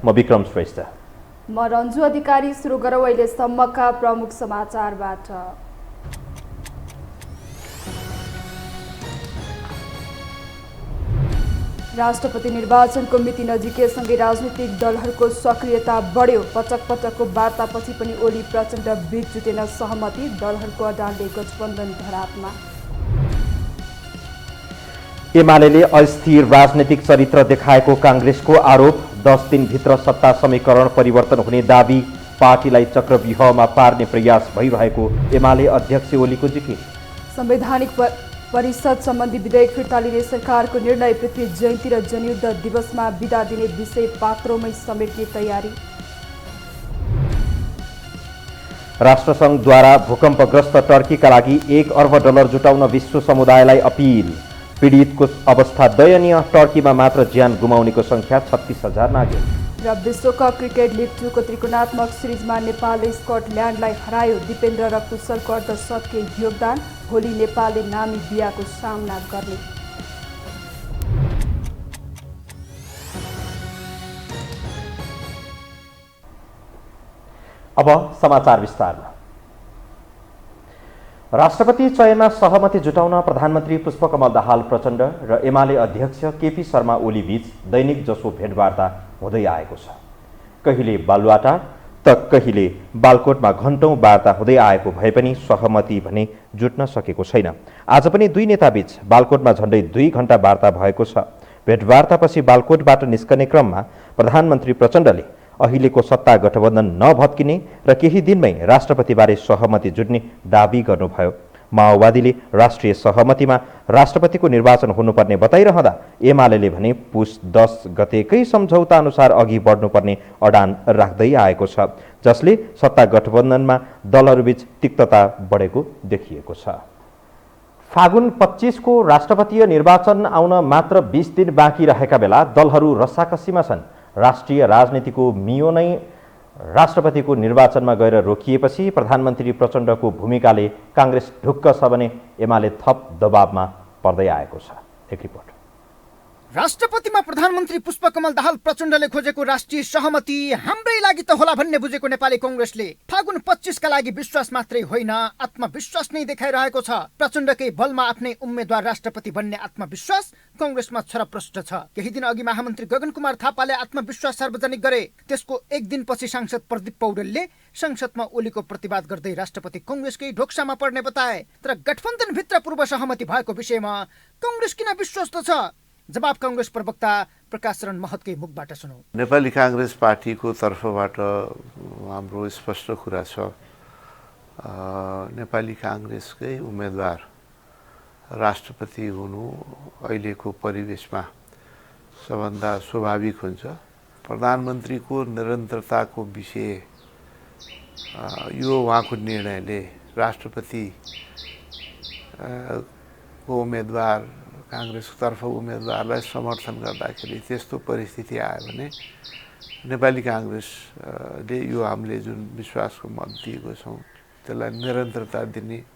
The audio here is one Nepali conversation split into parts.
म विक्रम श्रेष्ठ। म रन्जु अधिकारी। सुरु गरौँ अहिलेसम्मका प्रमुख समाचारबाट। राष्ट्रपति निर्वाचनको मिति नजिकेसँगै राजनीतिक दलहरूको सक्रियता बढ्यो। पटक पटकको वार्तापछि पनि ओली प्रचण्ड बीच जुटेन सहमति। दलहरूको अडानले गठबन्धन धरापमा। एमाले अस्थिर राजनीतिक चरित्र देखाएको काङ्ग्रेसको आरोप। 10 दिनभित्र सत्ता समीकरण परिवर्तन हुने दाबी। पार्टीलाई चक्रव्यूहमा पार्ने प्रयास भइरहेको एमाले अध्यक्ष ओलीको जिकिर। संवैधानिक परिषद सम्बन्धी विधेयक फिर्ता लिने सरकारको निर्णय। पृथ्वी जयन्ती र जनयुद्ध दिवसमा बिदा दिने विषय पात्रोमै समेट्ने तयारी। राष्ट्रसङ्घद्वारा भूकम्पग्रस्त टर्कीका लागि $1 अर्ब जुटाउन विश्व समुदायलाई अपिल। पीडितको अवस्था दयनीय। टर्कीमा मात्र ज्यान गुमाउनेको संख्या 36,000 नाग्यो। र विश्वकप क्रिकेट लिग 2 को त्रिकोणात्मक सिरिजमा नेपालले स्कटल्यान्डलाई हरायो। दिपेन्द्र र कुशलको अर्धशतकीय योगदान। भोलि नेपालले नामिबियाको सामना गर्ने। अब समाचार विस्तारमा। राष्ट्रपति चयनमा सहमति जुटाउन प्रधानमन्त्री पुष्पकमल दाहाल प्रचण्ड र एमाले अध्यक्ष केपी शर्मा ओली बीच दैनिक जसो भेटवार्ता हुँदै आएको छ। कहिले बालुवाटा त कहिले बालकोटमा घण्टौं वार्ता हुँदै आएको भए पनि सहमति भने जुट्न सकेको छैन। आज पनि दुई नेताबीच बालकोटमा झण्डै 2 घण्टा वार्ता भएको छ। भेटवार्तापछि बालकोटबाट निस्कने क्रममा प्रधानमन्त्री प्रचण्डले अहिलेको सत्ता गठबन्धन नभत्किने र केही दिनमै राष्ट्रपतिबारे सहमति जुट्ने दाबी गर्नुभयो। माओवादीले राष्ट्रिय सहमतिमा राष्ट्रपतिको निर्वाचन हुनुपर्ने बताइरहँदा एमाले भने पुस 10 गतेकै सम्झौता अनुसार अघि बढ्नुपर्ने अडान राख्दै आएको छ, जसले सत्ता गठबन्धनमा दलहरूबीच तिक्तता बढेको देखिएको छ। फागुन 25 को राष्ट्रपतीय निर्वाचन आउन मात्र 20 दिन बाँकी रहेका बेला दलहरू रस्साकसीमा छन्। राष्ट्रिय राजनीतिको मियो नै राष्ट्रपतिको निर्वाचनमा गएर रोकिएपछि प्रधानमन्त्री प्रचण्डको भूमिकाले काङ्ग्रेस ढुक्क छ भने एमाले थप दबावमा पर्दै आएको छ। एक रिपोर्ट। राष्ट्रपतिमा प्रधानमन्त्री पुष्पकमल दाहाल प्रचण्डले खोजेको राष्ट्रिय सहमति हाम्रै लागि त होला भन्ने बुझेको नेपाली कांग्रेसले फागुन 25 का लागि विश्वास मात्रै होइन आत्मविश्वास नै देखाइरहेको छ। प्रचण्डकै बलमा आफ्नै उम्मेद्वार राष्ट्रपति बन्ने आत्मविश्वास कांग्रेसमा छरप्रष्ट छ। केही दिन अघि महामन्त्री गगन कुमार थापाले आत्मविश्वास सार्वजनिक गरे। त्यसको एक दिनपछि सांसद प्रदीप पौडेलले संसदमा ओलीको प्रतिवाद गर्दै राष्ट्रपति कांग्रेसकै ढोक्सामा पर्ने बताए। तर गठबन्धनभित्र पूर्व सहमति भएको विषयमा कांग्रेस किन विश्वस्त छ? जवाब कांग्रेस प्रवक्ता प्रकाश शरण महतकै मुखबाट सुनौ। नेपाली कांग्रेस पार्टीको तर्फबाट हाम्रो स्पष्ट कुरा छ, नेपाली कांग्रेसकै उम्मेदवार राष्ट्रपति हुनु अहिलेको परिवेशमा सबभन्दा स्वाभाविक हुन्छ। प्रधानमन्त्रीको निरन्तरताको विषय यो उहाँको निर्णयले राष्ट्रपति को उम्मेदवार कांग्रेसको तर्फ उम्मेदवारलाई समर्थन गर्दाखेरि त्यस्तो परिस्थिति आयो भने नेपाली कांग्रेसले यो हामीले जुन विश्वासको मत दिएको छौँ त्यसलाई निरन्तरता दिने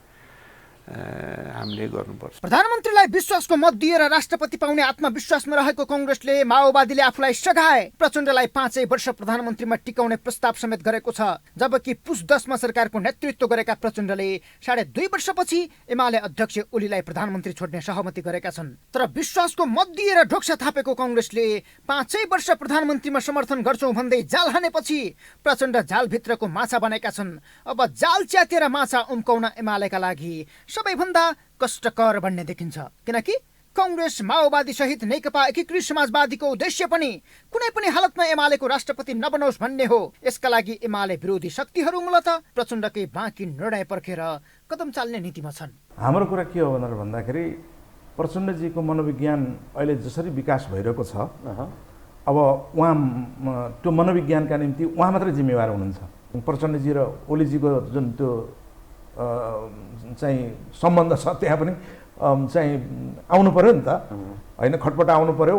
हामीले गर्नुपर्छ। प्रधानमन्त्रीलाई विश्वासको मत दिएर राष्ट्रपति पाउने आत्मविश्वासमा रहेको कांग्रेसले माओवादीले आफूलाई सघाए प्रचण्डलाई 5 वर्ष प्रधानमन्त्रीमा टिकाउने प्रस्ताव समेत गरेको छ। जबकि पुस 10 मा सरकारको नेतृत्व गरेका प्रचण्डले 2.5 वर्षपछि एमाले अध्यक्ष ओलीलाई प्रधानमन्त्री छोड्ने सहमति गरेका छन्। तर विश्वासको मत दिएर ढोक्सा थापेको कांग्रेसले 5 वर्ष प्रधानमन्त्रीमा समर्थन गर्छौं भन्दै जाल हानेपछि प्रचण्ड जालभित्रको माछा बनेका छन्। अब जाल च्यातेर माछा उम्काउन एमालेका लागि सबैभन्दा कष्टकर भन्ने देखिन्छ, किनकि कांग्रेस माओवादी सहित नेकपा एकीकृत समाजवादीको उद्देश्य पनि कुनै पनि हालतमा एमालेको राष्ट्रपति नबनोस् भन्ने हो। यसका लागि एमाले विरोधी शक्तिहरू मूलतः प्रचण्डकै बाँकी निर्णय पर्खेर कदम चाल्ने नीतिमा छन्। हाम्रो कुरा के हो भनेर भन्दाखेरि प्रचण्डजीको मनोविज्ञान अहिले जसरी विकास भइरहेको छ, अब उहाँ त्यो मनोविज्ञानका निम्ति उहाँ मात्रै जिम्मेवार हुनुहुन्छ। प्रचण्डजी र ओलीजीको जुन त्यो चाहिँ सम्बन्ध छ त्यहाँ पनि चाहिँ आउनु पर्यो नि त, होइन? खटपट आउनु पर्यो,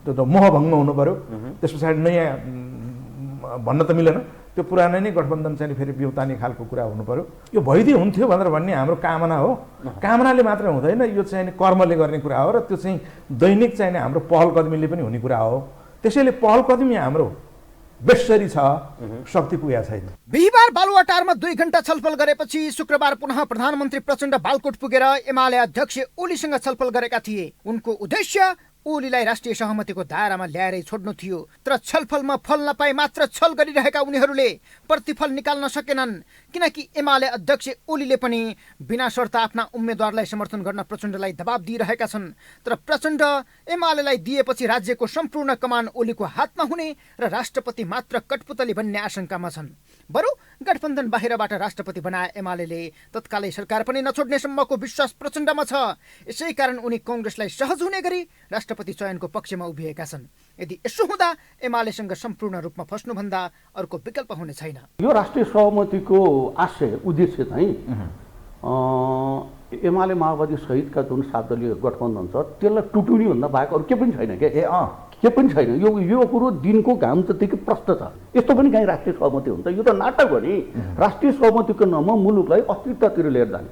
त्यो त मोहभङ्ग हुनु पर्यो। त्यस पछाडि नयाँ भन्न त मिलेन, त्यो पुरानै नै गठबन्धन चाहिँ फेरि बिउतानी खालको कुरा हुनु पर्यो। यो भइदिए हुन्थ्यो भनेर भन्ने हाम्रो कामना हो। कामनाले मात्र हुँदैन, यो चाहिँ कर्मले गर्ने कुरा हो र त्यो चाहिँ दैनिक चाहिँ हाम्रो पहल कदमीले पनि हुने कुरा हो। त्यसैले पहल कदमी हाम्रो बेसरी छ, शक्ति पुगेको छैन। बिहिबार बालुवाटारमा 2 घण्टा छलफल गरेपछि शुक्रबार पुनः प्रधानमन्त्री प्रचण्ड बालकोट पुगेर एमाले अध्यक्ष ओलीसँग छलफल गरेका थिए। उनको उद्देश्य ओलीलाई राष्ट्रिय सहमतिको दायरामा ल्याएरै छोड्नु थियो। तर छलफलमा फल नपाई मात्र छल गरिरहेका उनीहरूले प्रतिफल निकाल्न सकेनन्, किनकि एमाले अध्यक्ष ओलीले पनि बिना शर्त आफ्ना उम्मेद्वारलाई समर्थन गर्न प्रचण्डलाई दबाब दिइरहेका छन्। तर प्रचण्ड एमालेलाई दिएपछि राज्यको सम्पूर्ण कमान ओलीको हातमा हुने र राष्ट्रपति मात्र कठपुतली बन्ने आशंकामा छन्। बरु गठबन्धन बाहिरबाट राष्ट्रपति बनाए एमाले तत्कालै सरकार पनि नछोड्ने सम्मको विश्वास प्रचण्डमा छ। यसै कारण उनी कांग्रेसलाई सहज हुने गरी राष्ट्रपति चयनको पक्षमा उभिएका छन्। यदि यसो हुँदा एमालेसँग सम्पूर्ण रूपमा फस्नुभन्दा अर्को विकल्प हुने छैन। यो राष्ट्रिय सहमतिको आशय उद्देश्य चाहिँ एमाले माओवादी सहितका जुन 7 दलीय गठबन्धन छ त्यसलाई टुट्युनी भन्दा बाहेक अरू के पनि छैन के पनि छैन। यो कुरो दिनको घाम जतिकै प्रष्ट छ। यस्तो पनि कहीँ राष्ट्रिय सहमति हुन्छ? यो त नाटक हो नि। राष्ट्रिय सहमतिको नाममा मुलुकलाई अस्थिरतातिर लिएर जाने,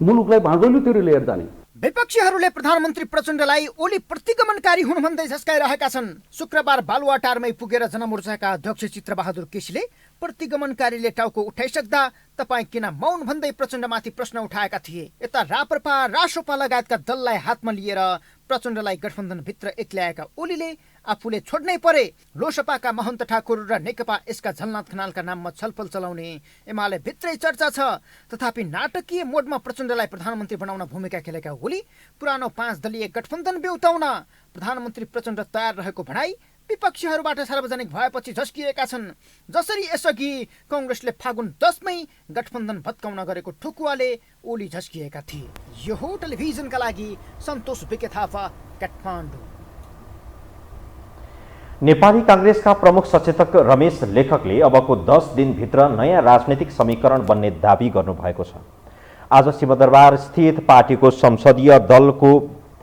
मुलुकलाई भाँजौलीतिर लिएर जाने। विपक्षीहरूले प्रधानमन्त्री प्रचण्डलाई ओली प्रतिगमनकारी हुन् भन्दै झस्काइरहेका छन्। शुक्रबार बालुवाटारमै पुगेर जनमोर्चाका अध्यक्ष चित्रबहादुर केसीले प्रतिगमनकारीले टाउको उठाइसक्दा तपाईँ किन मौन भन्दै प्रचण्डमाथि प्रश्न उठाएका थिए। यता राप्रपा रासोपा लगायतका दललाई हातमा लिएर प्रचण्डलाई गठबन्धनभित्र एक्ल्याएका ओलीले आफूले छोड्नै परे लोसपाका महन्त ठाकुर र नेकपा यसका झलनाथ खनालका नाममा छलफल चलाउने एमाले भित्रै चर्चा छ। तथापि नाटकीय मोडमा प्रचण्डलाई प्रधानमन्त्री बनाउन भूमिका खेलेका ओली पुरानो 5 दलीय गठबन्धन बेउताउन प्रधानमन्त्री प्रचण्ड तयार रहेको भनाई विपक्षीहरूबाट सार्वजनिक भएपछि झस्किएका छन्। जसरी यसअघि कांग्रेसले फागुन 10 मै गठबन्धन भत्काउन गरेको ठुकुवाले ओली झस्किएका थिए। यो हो टेलिभिजनका लागि सन्तोष बिके थापा, काठमाडौँ। नेपाली कांग्रेसका प्रमुख सचेतक रमेश लेखकले अबको 10 दिनभित्र नयाँ राजनैतिक समीकरण बन्ने दाबी गर्नुभएको छ। आज सिंहदरबार स्थित पार्टीको संसदीय दलको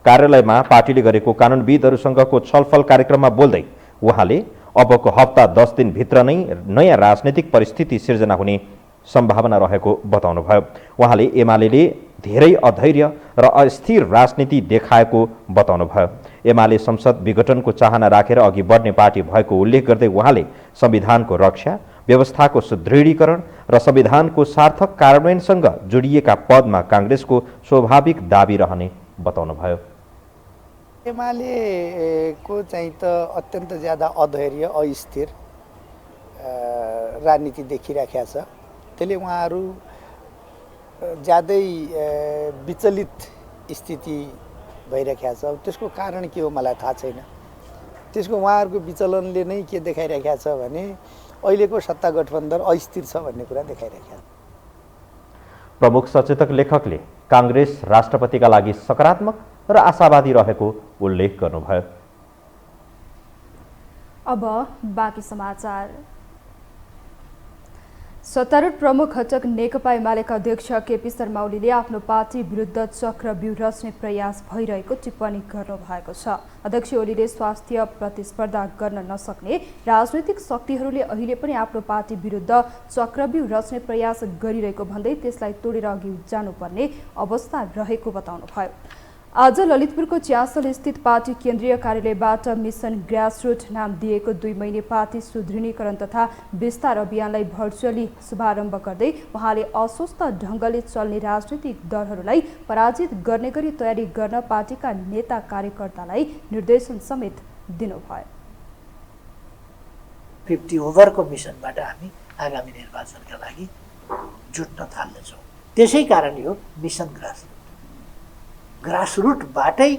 कार्यालयमा पार्टीले गरेको कानुनविदहरूसँगको छलफल कार्यक्रममा बोल्दै उहाँले अबको हप्ता 10 दिनभित्र नै नयाँ राजनैतिक परिस्थिति सिर्जना हुने सम्भावना रहेको बताउनुभयो। उहाँले एमालेले धेरै अधैर्य र अस्थिर राजनीति देखाएको बताउनुभयो। एमाले संसद विघटनको चाहना राखेर अघि बढ्ने पार्टी भएको उल्लेख गर्दै उहाँले संविधानको रक्षा, व्यवस्थाको सुदृढीकरण र संविधानको सार्थक कार्यान्वयनसँग जोडिएका पदमा कांग्रेसको स्वाभाविक दाबी रहने बताउनुभयो। एमालेको चाहिँ त अत्यन्त ज्यादा अधैर्य, अस्थिर राजनीति देखिराखेका छ। त्यसले उहाँहरू ज्यादै विचलित स्थिति भइराखेका छ। त्यसको कारण के हो मलाई थाहा छैन। त्यसको उहाँहरूको विचलनले नै के देखाइराखेका छ भने अहिलेको सत्ता गठबन्धन अस्थिर छ भन्ने कुरा देखाइराखेका छ। प्रमुख सचेतक लेखकले कांग्रेस राष्ट्रपतिका लागि सकारात्मक र आशावादी रहेको उल्लेख गर्नुभयो। अब बाँकी समाचार। सत्तारूढ प्रमुख घटक नेकपा एमालेका अध्यक्ष केपी शर्मा ओलीले आफ्नो पार्टी विरुद्ध चक्रव्यूह रच्ने प्रयास भइरहेको टिप्पणी गर्नुभएको छ। अध्यक्ष ओलीले स्वास्थ्य प्रतिस्पर्धा गर्न नसक्ने राजनैतिक शक्तिहरूले अहिले पनि आफ्नो पार्टी विरुद्ध चक्रव्यूह रच्ने प्रयास गरिरहेको भन्दै त्यसलाई तोडेर अघि जानुपर्ने अवस्था रहेको बताउनुभयो। आज ललितपुरको च्यासल स्थित पार्टी केन्द्रीय कार्यालयबाट मिसन ग्रासरुट नाम दिएको 2 महिने पार्टी सुदृढीकरण तथा विस्तार अभियानलाई भर्चुअली शुभारम्भ गर्दै उहाँले अस्वस्थ ढङ्गले चल्ने राजनैतिक दलहरूलाई पराजित गर्ने गरी तयारी गर्न पार्टीका नेता कार्यकर्तालाई निर्देशन समेत दिनुभयो। 50 ओभरको मिसनबाट हामी आगामी निर्वाचनका लागि जुट्न थाल्नेछौँ। त्यसै कारण यो मिसन ग्रासरुटबाटै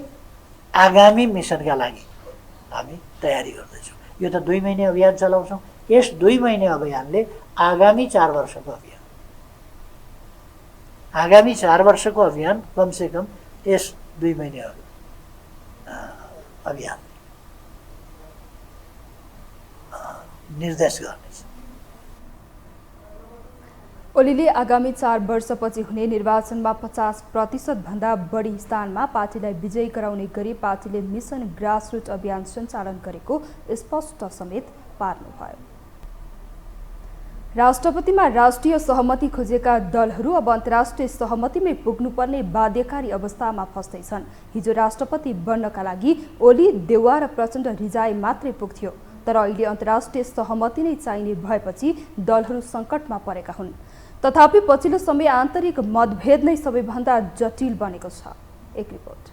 आगामी मिसनका लागि हामी तयारी गर्दैछौँ। यो त 2 महिने अभियान चलाउँछौँ। यस 2 महिने अभियानले आगामी 4 वर्षको अभियान, आगामी 4 वर्षको अभियान कमसेकम यस 2 महिने अभियान निर्देश गर्नेछ। ओलीले आगामी 4 वर्षपछि हुने निर्वाचनमा 50% भन्दा बढी स्थानमा पार्टीलाई विजयी गराउने गरी पार्टीले मिसन ग्रासरुट अभियान सञ्चालन गरेको स्पष्ट समेत पार्नुभयो। राष्ट्रपतिमा राष्ट्रिय सहमति खोजेका दलहरू अब अन्तर्राष्ट्रिय सहमतिमै पुग्नुपर्ने बाध्यकारी अवस्थामा फस्दैछन्। हिजो राष्ट्रपति बन्नका लागि ओली, देउवा र प्रचण्ड रिजाई मात्रै पुग्थ्यो। तर अहिले अन्तर्राष्ट्रिय सहमति नै चाहिने भएपछि दलहरू सङ्कटमा परेका हुन्। तथापि पछिल्लो समय आन्तरिक मतभेद नै सबैभन्दा जटिल बनेको छ। एक रिपोर्ट।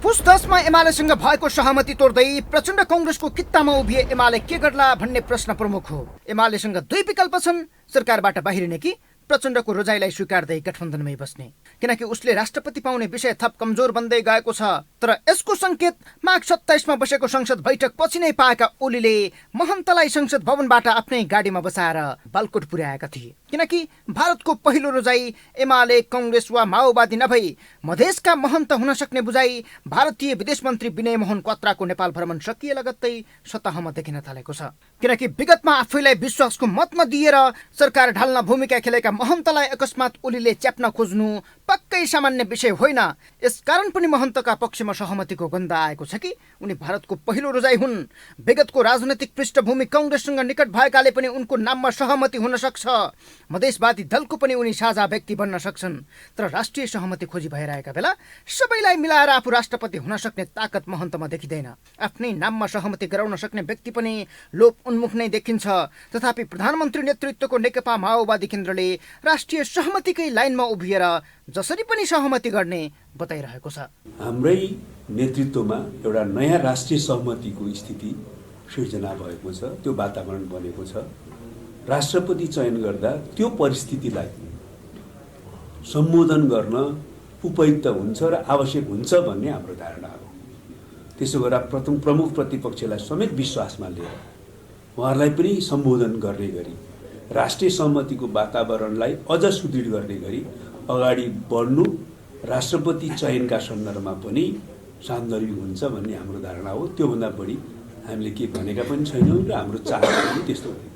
पुस 10मा एमालेसँग भएको सहमति तोड्दै प्रचण्ड कङ्ग्रेसको कित्तामा उभिए एमाले के गर्ला भन्ने प्रश्न प्रमुख हो। एमालेसँग दुई विकल्प छन्, सरकारबाट बाहिरिने कि प्रचण्डको रोजाइलाई स्वीकार्दै गठबन्धनमै बस्ने। किनकि उसले राष्ट्रपति पाउने विषय थप कमजोर बन्दै गएको छ। तर यसको संकेत माघ 27मा बसेको संसद बैठक पछि नै पाएका ओलीले महन्तलाई संसद भवनबाट आफ्नै गाडीमा बसाएर बालकोट पुर्याएका थिए। किनकि भारतको पहिलो रोजाइ एमाले, कङ्ग्रेस वा माओवादी नभई मधेसका महन्त हुन सक्ने बुझाइ भारतीय विदेश मन्त्री विनय मोहन क्वात्राको नेपाल भ्रमण सकिए लगत्तै सतहमा देखिन थालेको छ। किनकि विगतमा आफैलाई विश्वासको मत नदिएर सरकार ढाल्न भूमिका खेलेका महन्तलाई अकस्मात ओलीले च्याप्न खोज्नु पक्कै सामान्य विषय होइन। यसकारण पनि महन्तका पक्षमा सहमतिको गन्ध आएको छ कि उनी भारतको पहिलो रोजाइ हुन्। विगतको राजनैतिक पृष्ठभूमि कङ्ग्रेससँग निकट भएकाले पनि उनको नाममा सहमति हुन सक्छ। मधेसवादी दलको पनि उनी साझा व्यक्ति बन्न सक्छन्। तर राष्ट्रिय सहमति खोजी भइरहेका बेला सबैलाई मिलाएर आफू राष्ट्रपति हुन सक्ने ताकत महन्तमा देखिँदैन। आफ्नै नाममा सहमति गराउन सक्ने व्यक्ति पनि लोप उन्मुख नै देखिन्छ। तथापि प्रधानमन्त्री नेतृत्वको नेकपा माओवादी केन्द्रले राष्ट्रिय सहमतिकै लाइनमा उभिएर जसरी पनि सहमति गर्ने बताइरहेको छ। हाम्रै नेतृत्वमा एउटा नयाँ राष्ट्रिय सहमतिको स्थिति सृजना भएको छ, त्यो वातावरण बनेको छ। राष्ट्रपति चयन गर्दा त्यो परिस्थितिलाई सम्बोधन गर्न उपयुक्त हुन्छ र आवश्यक हुन्छ भन्ने हाम्रो धारणा हो। त्यसो गर्दा प्रमुख प्रतिपक्षलाई समेत विश्वासमा लिएर उहाँहरूलाई पनि सम्बोधन गर्ने गरी राष्ट्रिय सहमतिको वातावरणलाई अझ सुदृढ गर्ने गरी अगाडि बढ्नु राष्ट्रपति चयनका सन्दर्भमा पनि सान्दर्भिक हुन्छ भन्ने हाम्रो धारणा हो। त्योभन्दा बढी हामीले के भनेका पनि छैनौँ र हाम्रो चाहना पनि त्यस्तो हो।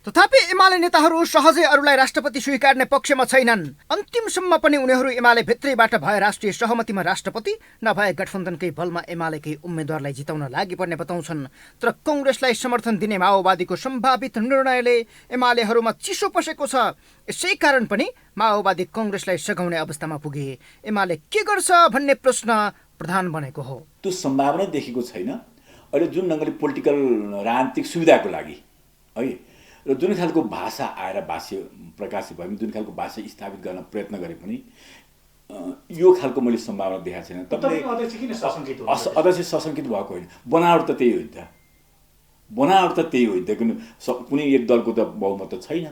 तथापि एमाले नेताहरू सहजै अरूलाई राष्ट्रपति स्वीकार्ने पक्षमा छैनन्। अन्तिमसम्म पनि उनीहरू एमाले भित्रैबाट भए राष्ट्रिय सहमतिमा राष्ट्रपति नभए गठबन्धनकै बलमा एमालेकै उम्मेद्वारलाई जिताउन लागि पर्ने बताउँछन्। तर कङ्ग्रेसलाई समर्थन दिने माओवादीको सम्भावित निर्णयले एमालेहरूमा चिसो पसेको छ। यसै कारण पनि माओवादी कङ्ग्रेसलाई सघाउने अवस्थामा पुगे। एमाले के गर्छ भन्ने प्रश्न प्रधान बनेको हो। त्यो सम्भावना देखेको छैन। अहिले जुन ढङ्गले पोलिटिकल राजनीतिक सुविधाको लागि है र जुन खालको भाषा आएर भाष्य प्रकाशित भयो, जुन खालको भाषा स्थापित गर्न प्रयत्न गरे पनि यो खालको मैले सम्भावना देखाएको छैन। अध्यक्ष सशङ्कित भएको होइन, बनावट त त्यही हो नि त। बनावट त त्यही हो नि त। कुनै एक दलको त बहुमत त छैन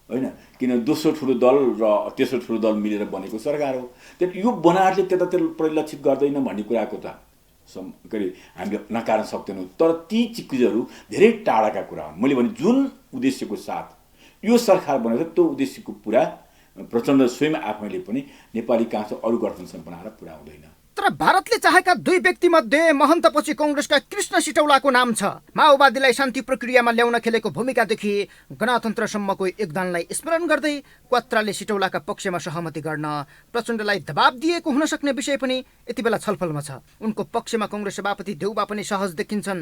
होइन, किन दोस्रो ठुलो दल र तेस्रो ठुलो दल मिलेर बनेको सरकार हो। त्यही यो बनावटले त्यतातिर परिलक्षित गर्दैन भन्ने कुराको त हामीले नकार्न सक्दैनौँ। तर ती चिजहरू धेरै टाढाका कुरा हुन्। मैले भने जुन उद्देश्यको साथ यो सरकार बनेको त्यो उद्देश्यको पुरा प्रचण्ड स्वयं आफैले पनि नेपाली काङ्ग्रेस अरू गठबन्धन बनाएर पुरा हुँदैन। तर भारतले चाहेका दुई व्यक्तिमध्ये महन्तपछि कङ्ग्रेसका कृष्ण सिटौलाको नाम छ। माओवादीलाई शान्ति प्रक्रियामा ल्याउन खेलेको भूमिकादेखि गणतन्त्रसम्मको योगदानलाई स्मरण गर्दै क्वात्राले सिटौलाका पक्षमा सहमति गर्न प्रचण्डलाई दबाब दिएको हुन सक्ने विषय पनि यति बेला छलफलमा छ। उनको पक्षमा कङ्ग्रेस सभापति देउबा पनि सहज देखिन्छन्।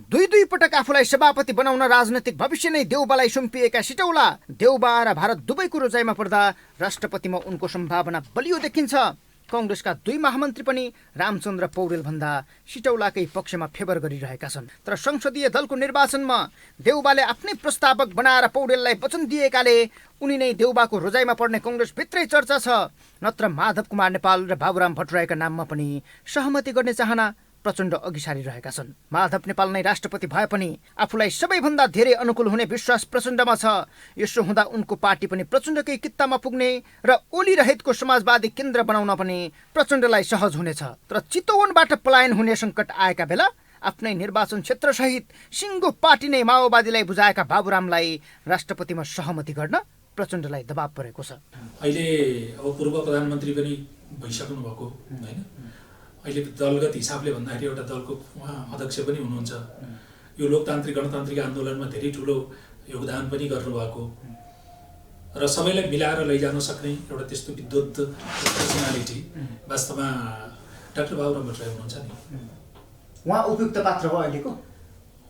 दुई पटक आफूलाई सभापति बनाउन राजनैतिक भविष्य नै देउबालाई सुम्पिएका सिटौला देउबा र भारत दुवैको रोजाइमा पर्दा राष्ट्रपतिमा उनको सम्भावना बलियो देखिन्छ। कङ्ग्रेसका दुई महामन्त्री पनि रामचन्द्र पौडेल भन्दा सिटौलाकै पक्षमा फेभर गरिरहेका छन्। तर संसदीय दलको निर्वाचनमा देउबाले आफ्नै प्रस्तावक बनाएर पौडेललाई वचन दिएकाले उनी नै देउबाको रोजाइमा पर्ने कङ्ग्रेसभित्रै चर्चा छ। नत्र माधव कुमार नेपाल र बाबुराम भट्टराईका नाममा पनि सहमति गर्ने चाहना प्रचण्ड अघि सारिरहेका छन्। माधव नेपाल नै राष्ट्रपति भए पनि आफूलाई सबैभन्दा धेरै अनुकूल हुने विश्वास प्रचण्डमा छ। यसो हुँदा उनको पार्टी पनि प्रचण्डकै कित्तामा पुग्ने र ओली रहितको समाजवादी केन्द्र बनाउन पनि प्रचण्डलाई सहज हुनेछ। तर चितवनबाट पलायन हुने सङ्कट आएका बेला आफ्नै निर्वाचन क्षेत्रसहित सिङ्गो पार्टी नै माओवादीलाई बुझाएका बाबुरामलाई राष्ट्रपतिमा सहमति गर्न प्रचण्डलाई दबाब परेको छ। अहिले अब पूर्व प्रधानमन्त्री पनि भइसक्नु भएको होइन, अहिले दलगत हिसाबले भन्दाखेरि एउटा दलको अध्यक्ष पनि हुनुहुन्छ। यो लोकतान्त्रिक गणतान्त्रिक आन्दोलनमा धेरै ठुलो योगदान पनि गर्नुभएको र सबैलाई मिलाएर लैजान सक्ने एउटा त्यस्तो विद्वत पर्सनालिटी वास्तवमा डाक्टर बाबुराम भट्टराई हुनुहुन्छ नि। उहाँ उपयुक्त पात्र हो अहिलेको।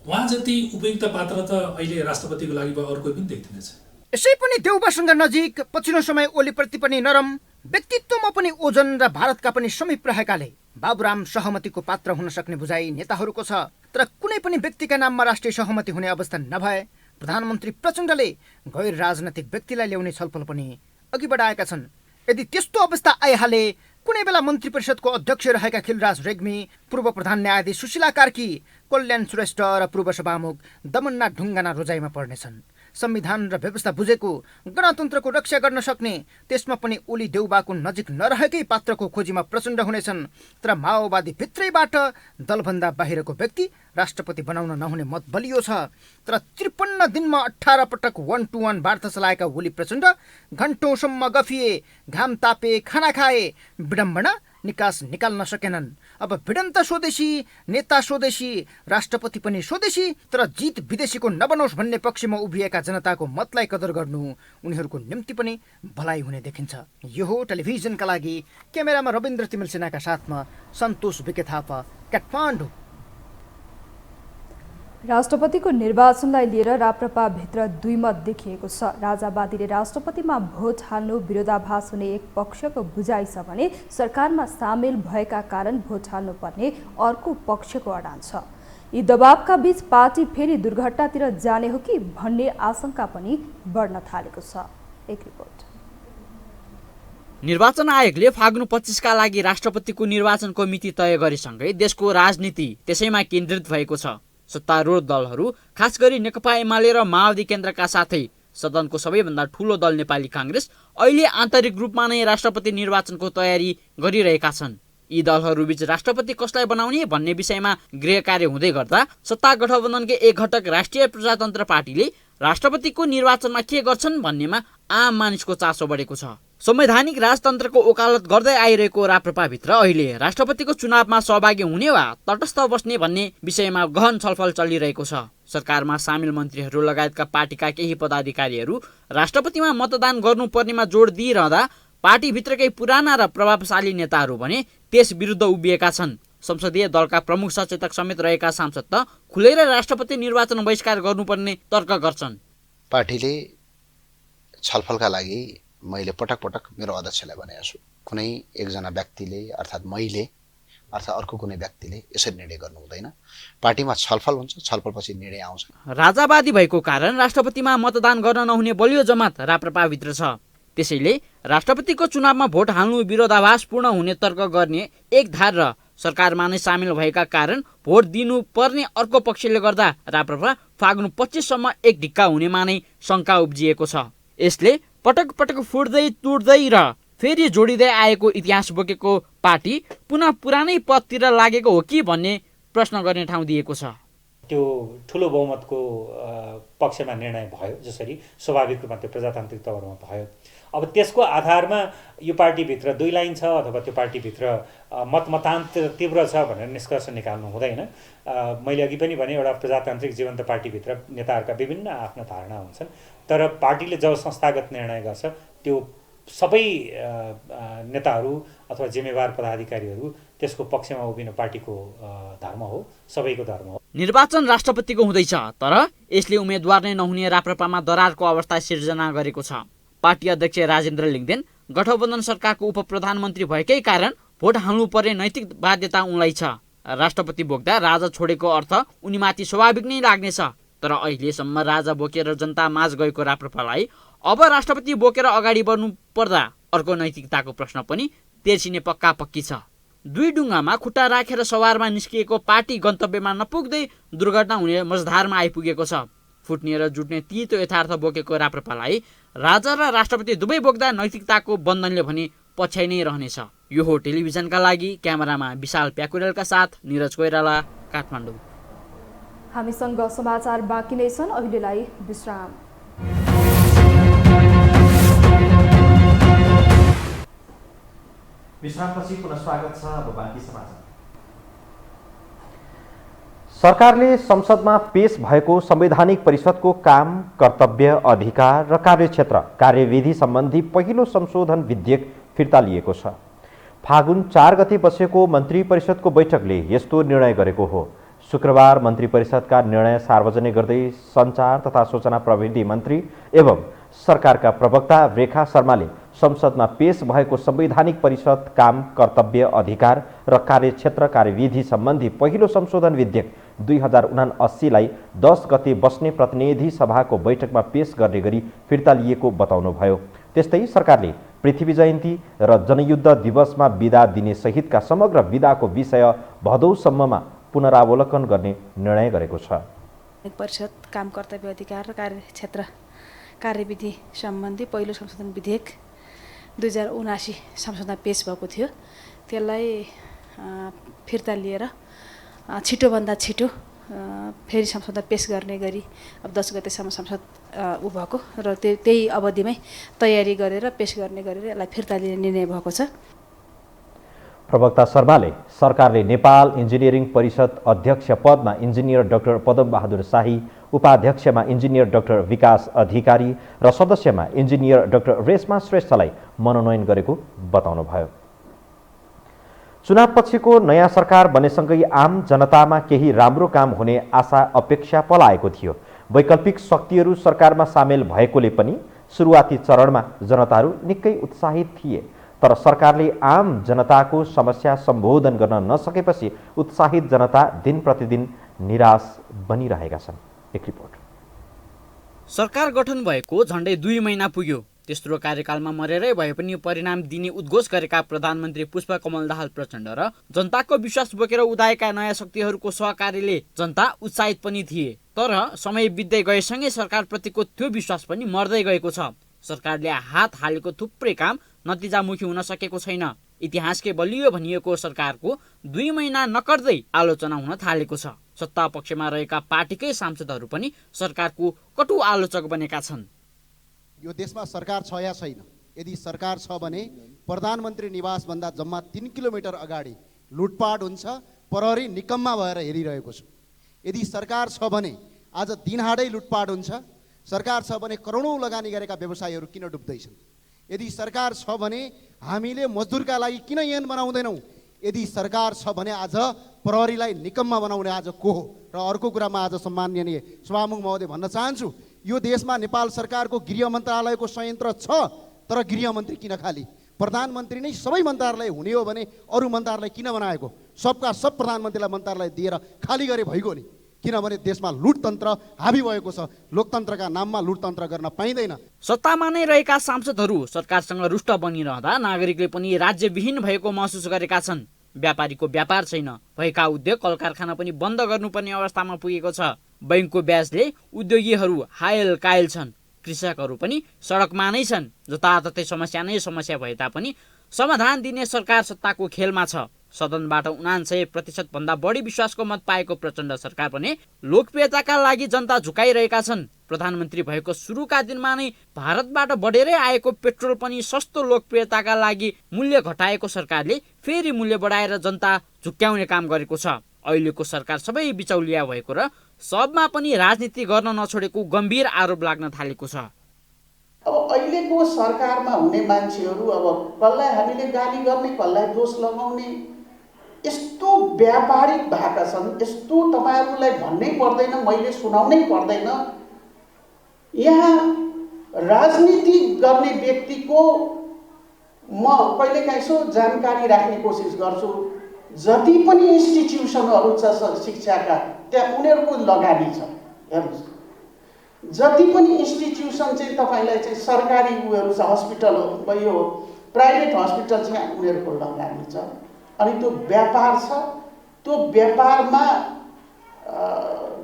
उहाँ जति उपयुक्त पात्र त अहिले राष्ट्रपतिको लागि अरू कोही पनि देख्दैनछ। यसै पनि देउबासँग नजिक, पछिल्लो समय ओलीप्रति पनि नरम, व्यक्तित्वमा पनि ओजन र भारतका पनि समीप रहेकाले बाबुराम सहमतिको पात्र हुन सक्ने बुझाइ नेताहरूको छ। तर कुनै पनि व्यक्तिका नाममा राष्ट्रिय सहमति हुने अवस्था नभए प्रधानमन्त्री प्रचण्डले गैर राजनैतिक व्यक्तिलाई ल्याउने छलफल पनि अघि बढाएका छन्। यदि त्यस्तो अवस्था आइहाले कुनै बेला मन्त्री परिषदको अध्यक्ष रहेका खिलराज रेग्मी, पूर्व प्रधान न्यायाधीश सुशीला कार्की, कल्याण श्रेष्ठ र पूर्व सभामुख दमन्ना ढुङ्गाना रोजाइमा पर्नेछन्। संविधान र व्यवस्था बुझेको, गणतन्त्रको रक्षा गर्न सक्ने, त्यसमा पनि ओली देउबाको नजिक नरहेकै पात्रको खोजीमा प्रचण्ड हुनेछन्। तर माओवादी भित्रैबाट दलभन्दा बाहिरको व्यक्ति राष्ट्रपति बनाउन नहुने मत बलियो छ। तर 53 दिनमा 18 पटक 1-to-1 वार्ता चलाएका ओली प्रचण्ड घण्टौँसम्म गफिए, घाम तापे, खाना खाए, विडम्बना निकास निकाल्न सकेनन्। अब भिडन्त स्वदेशी, नेता स्वदेशी, राष्ट्रपति पनि स्वदेशी, तर जित विदेशीको नबनोस् भन्ने पक्षमा उभिएका जनताको मतलाई कदर गर्नु उनीहरूको निम्ति पनि भलाइ हुने देखिन्छ। यो हो टेलिभिजनका लागि क्यामेरामा रविन्द्र तिमिल सिन्हाका साथमा सन्तोष विके थापा, काठमाडौँ। राष्ट्रपतिको निर्वाचनलाई लिएर राप्रपाभित्र दुई मत देखिएको छ। राजावादीले राष्ट्रपतिमा भोट हाल्नु विरोधाभास हुने एक पक्षको बुझाइ छ भने सरकारमा सामेल भएका कारण भोट हाल्नुपर्ने अर्को पक्षको अडान छ। यी दबावका बीच पार्टी फेरि दुर्घटनातिर जाने हो कि भन्ने आशंका पनि बढ्न थालेको छ। एक रिपोर्ट। निर्वाचन आयोगले फागुन 25 का लागि राष्ट्रपतिको निर्वाचनको मिति तय गरेसँगै देशको राजनीति त्यसैमा केन्द्रित भएको छ। सत्तारूढ दलहरू, खास गरी नेकपा एमाले र माओवादी केन्द्रका साथै सदनको सबैभन्दा ठूलो दल नेपाली कांग्रेस अहिले आन्तरिक रूपमा नै राष्ट्रपति निर्वाचनको तयारी गरिरहेका छन्। यी दलहरूबीच राष्ट्रपति कसलाई बनाउने भन्ने विषयमा गृह कार्य हुँदै गर्दा सत्ता गठबन्धनकै एक घटक राष्ट्रिय प्रजातन्त्र पार्टीले राष्ट्रपतिको निर्वाचनमा के गर्छन् भन्नेमा आम मानिसको चासो बढेको छ। संवैधानिक राजतन्त्रको ओकालत गर्दै आइरहेको राप्रपाभित्र अहिले राष्ट्रपतिको चुनावमा सहभागी हुने वा तटस्थ बस्ने भन्ने विषयमा गहन छलफल चलिरहेको छ। सरकारमा सामेल मन्त्रीहरू लगायतका पार्टीका केही पदाधिकारीहरू राष्ट्रपतिमा मतदान गर्नुपर्नेमा जोड दिइरहँदा पार्टीभित्रकै पुराना र प्रभावशाली नेताहरू भने त्यस विरुद्ध उभिएका छन्। संसदीय दलका प्रमुख सचेतक समेत रहेका सांसद त खुलेर राष्ट्रपति निर्वाचन बहिष्कार गर्नुपर्ने तर्क गर्छन्। पार्टीले छलफलका लागि मैले पटक पटक मेरो अध्यक्षलाई भनेको छु, कुनै एकजना व्यक्तिले अर्थात् मैले अर्थात् अर्को कुनै व्यक्तिले यसरी निर्णय गर्नु हुँदैन। पार्टीमा छलफल हुन्छ, छलफलपछि निर्णय आउँछ। राजावादी भएको कारण राष्ट्रपतिमा मतदान गर्न नहुने बलियो जमात राप्रपाभित्र छ। त्यसैले राष्ट्रपतिको चुनावमा भोट हाल्नु विरोधाभासपूर्ण हुने तर्क गर्ने एक धार र सरकारमा नै सामेल भएका कारण भोट दिनुपर्ने अर्को पक्षले गर्दा राप्रपा फागुन 25 सम्म एक ढिक्का हुनेमा नै शङ्का उब्जिएको छ। यसले पटक पटक फुट्दै तुड्दै र फेरि जोडिँदै आएको इतिहास बोकेको पार्टी पुनः पुरानै पथतिर लागेको हो कि भन्ने प्रश्न गर्ने ठाउँ दिएको छ। त्यो ठुलो बहुमतको पक्षमा निर्णय भयो, जसरी स्वाभाविक रूपमा त्यो प्रजातान्त्रिक तवरमा भयो। अब त्यसको आधारमा यो पार्टीभित्र दुई लाइन छ अथवा त्यो पार्टीभित्र मतमतान्तर तीव्र छ भनेर निष्कर्ष निकाल्नु हुँदैन। मैले अघि पनि भने एउटा प्रजातान्त्रिक जीवन्त पार्टीभित्र नेताहरूका विभिन्न आफ्ना धारणा हुन्छन्, तर पार्टीले जब संस्थागत निर्णय गर्छ त्यो सबै नेताहरू अथवा जिम्मेवार पदाधिकारीहरू त्यसको पक्षमा उभिनु पार्टीको धर्म हो, सबैको धर्म हो। निर्वाचन राष्ट्रपतिको हुँदैछ, तर यसले उम्मेदवार नै नहुने राप्रपामा दरारको अवस्था सिर्जना गरेको छ। पार्टी अध्यक्ष राजेन्द्र लिङ्गदेन गठबन्धन सरकारको उप प्रधानमन्त्री भएकै कारण भोट हाल्नुपर्ने नैतिक बाध्यता उनलाई छ। राष्ट्रपति बोक्दा राजा छोडेको अर्थ उनीमाथि स्वाभाविक नै लाग्नेछ। तर अहिलेसम्म राजा बोकेर जनता माझ गएको राप्रपालाई अब राष्ट्रपति बोकेर अगाडि बढ्नु पर्दा अर्को नैतिकताको प्रश्न पनि तेर्सिने पक्का पक्की छ। दुई डुङ्गामा खुट्टा राखेर सवारमा निस्किएको पार्टी गन्तव्यमा नपुग्दै दुर्घटना हुने मझधारमा आइपुगेको छ। फुट्ने र जुट्ने तीतो यथार्थ बोकेको राप्रपालाई राजा र राष्ट्रपति दुवै बोक्दा नैतिकताको बन्धनले भने पछ्याइ नै रहनेछ। यो हो टेलिभिजनका लागि क्यामेरामा विशाल प्याकुरेलका साथ निरज कोइराला, काठमाडौँ। हामीसँग समाचार बाँकी नै छन्, अहिलेलाई विश्राम। विश्रामपछि पुनः स्वागत छ। अब बाँकी समाचार। सरकारले संसदमा पेश भएको संवैधानिक परिषदको काम, कर्तव्य, अधिकार र कार्यक्षेत्र कार्यविधि सम्बन्धी पहिलो संशोधन विधेयक फिर्ता लिएको छ। फागुन 4 गते बसेको मन्त्री परिषदको बैठकले यस्तो निर्णय गरेको हो। शुक्रबार मन्त्री परिषदका निर्णय सार्वजनिक गर्दै सञ्चार तथा सूचना प्रविधि मन्त्री एवं सरकारका प्रवक्ता रेखा शर्माले संसदमा पेश भएको संवैधानिक परिषद काम कर्तव्य अधिकार र कार्यक्षेत्र कार्यविधि सम्बन्धी पहिलो संशोधन विधेयक 2079लाई 10 गते बस्ने प्रतिनिधि सभाको बैठकमा पेश गर्ने गरी फिर्ता लिएको बताउनुभयो। त्यस्तै सरकारले पृथ्वी जयन्ती र जनयुद्ध दिवसमा बिदा दिने सहितका समग्र बिदाको विषय भदौसम्ममा पुनरावलोकन गर्ने निर्णय गरेको छ। परिषद काम कर्तव्य अधिकार र कार्यक्षेत्र कार्यविधि सम्बन्धी पहिलो संशोधन विधेयक 2079 संशोधन पेश भएको थियो। त्यसलाई फिर्ता लिएर छिटोभन्दा छिटो फेरि संसदमा पेश गर्ने गरी अब 10 गतेसम्म संसद भएको र त्यही अवधिमै तयारी गरेर पेश गर्ने गरेर यसलाई फिर्ता लिने निर्णय भएको छ। प्रवक्ता शर्माले सरकारले नेपाल इन्जिनियरिङ परिषद अध्यक्ष पदमा इन्जिनियर डाक्टर पदमबहादुर शाही, उपाध्यक्षमा इन्जिनियर डाक्टर विकास अधिकारी र सदस्यमा इन्जिनियर डाक्टर रेशमा श्रेष्ठलाई मनोनयन गरेको बताउनुभयो। चुनावपछिको नयाँ सरकार बनेसँगै आम जनतामा केही राम्रो काम हुने आशा अपेक्षा पलाएको थियो। वैकल्पिक शक्तिहरू सरकारमा सामेल भएकोले पनि सुरुवाती चरणमा जनताहरू निकै उत्साहित थिए। तर सरकारले आम जनताको समस्या सम्बोधन गर्न नसकेपछि उत्साहित जनता दिन प्रतिदिन निराश बनिरहेका छन्। एक रिपोर्ट। सरकार गठन भएको झण्डै 2 महिना पुग्यो। तेस्रो कार्यकालमा मरेरै भए पनि परिणाम दिने उद्घोष गरेका प्रधानमन्त्री पुष्पकमल दाहाल प्रचण्ड र जनताको विश्वास बोकेर उदाएका नयाँ शक्तिहरूको सहकार्यले जनता उत्साहित पनि थिए। तर समय बित्दै गएसँगै सरकारप्रतिको त्यो विश्वास पनि मर्दै गएको छ। सरकारले हात हालेको थुप्रै काम नतिजामुखी हुन सकेको छैन। इतिहासकै बलियो भनिएको सरकारको 2 महिना नकर्दै आलोचना हुन थालेको छ। सत्ता पक्षमा रहेका पार्टीकै सांसदहरू पनि सरकारको कटु आलोचक बनेका छन्। यो देशमा सरकार छ या छैन? यदि सरकार छ भने प्रधानमन्त्री निवासभन्दा जम्मा 3 किलोमिटर अगाडि लुटपाट हुन्छ, प्रहरी निकम्मा भएर हेरिरहेको छ। यदि सरकार छ भने आज दिनहाडै लुटपाट हुन्छ। सरकार छ भने करोडौँ लगानी गरेका व्यवसायीहरू किन डुब्दैछन्? यदि सरकार छ भने हामीले मजदुरका लागि किन ऐन बनाउँदैनौँ? यदि सरकार छ भने आज प्रहरीलाई निकम्मा बनाउने आज को हो? र अर्को कुरामा आज सम्माननीय सभामुख महोदय भन्न चाहन्छु, यो देशमा नेपाल सरकारको गृह मन्त्रालयको संयन्त्र छ, तर गृहमन्त्री किन खाली? प्रधानमन्त्री नै सबै मन्त्रालय हुने हो भने अरू मन्त्रालय किन बनाएको? सबका सब प्रधानमन्त्रीलाई मन्त्रालय दिएर खाली गरे भइगयो नि। किनभने देशमा लुटतन्त्र हाबी भएको छ। लोकतन्त्रका नाममा लुटतन्त्र गर्न पाइँदैन। सत्तामा नै रहेका सांसदहरू सरकारसँग रुष्ट बनिरहँदा नागरिकले पनि राज्यविहीन भएको महसुस गरेका छन्। व्यापारीको व्यापार छैन, भएका उद्योग कल कारखाना पनि बन्द गर्नुपर्ने अवस्थामा पुगेको छ। बैंकको ब्याजले उद्योगीहरू हायल कायल छन्। कृषकहरू पनि सडकमा नै छन्। जताततै समस्या नै समस्या भए तापनि समाधान दिने सरकार सत्ताको खेलमा छ। सदनबाट 99% भन्दा बढी विश्वासको मत पाएको प्रचण्ड सरकार पनि लोकप्रियताका लागि जनता झुकाइरहेका छन्। प्रधानमन्त्री भएको सुरुका दिनमा नै भारतबाट बढेरै आएको पेट्रोल पनि सस्तो लोकप्रियताका लागि मूल्य घटाएको सरकारले फेरि मूल्य बढाएर जनता झुक्क्याउने काम गरेको छ। अहिलेको सरकार सबै बिचौलिया भएको र सबमा पनि राजनीति गर्न नछोडेको गम्भीर आरोप लाग्न थालेको छ। अब अहिलेको सरकारमा हुने मान्छेहरू अब कसलाई हामीले गाली गर्ने, कसलाई दोष लगाउने, यस्तो व्यापारिक भएका छन्। यस्तो तपाईँहरूलाई भन्नै पर्दैन, मैले सुनाउनै पर्दैन। यहाँ राजनीति गर्ने व्यक्तिको म कहिलेकाहीँ यसो जानकारी राख्ने कोसिस गर्छु। जति पनि इन्स्टिट्युसनहरू छ शिक्षाका, त्यहाँ उनीहरूको लगानी छ। हेर्नुहोस्, जति पनि इन्स्टिट्युसन चाहिँ तपाईँलाई चाहिँ सरकारी उयोहरू छ, हस्पिटल भयो, प्राइभेट हस्पिटल छ, उनीहरूको लगानी छ। अनि त्यो व्यापार छ, त्यो व्यापारमा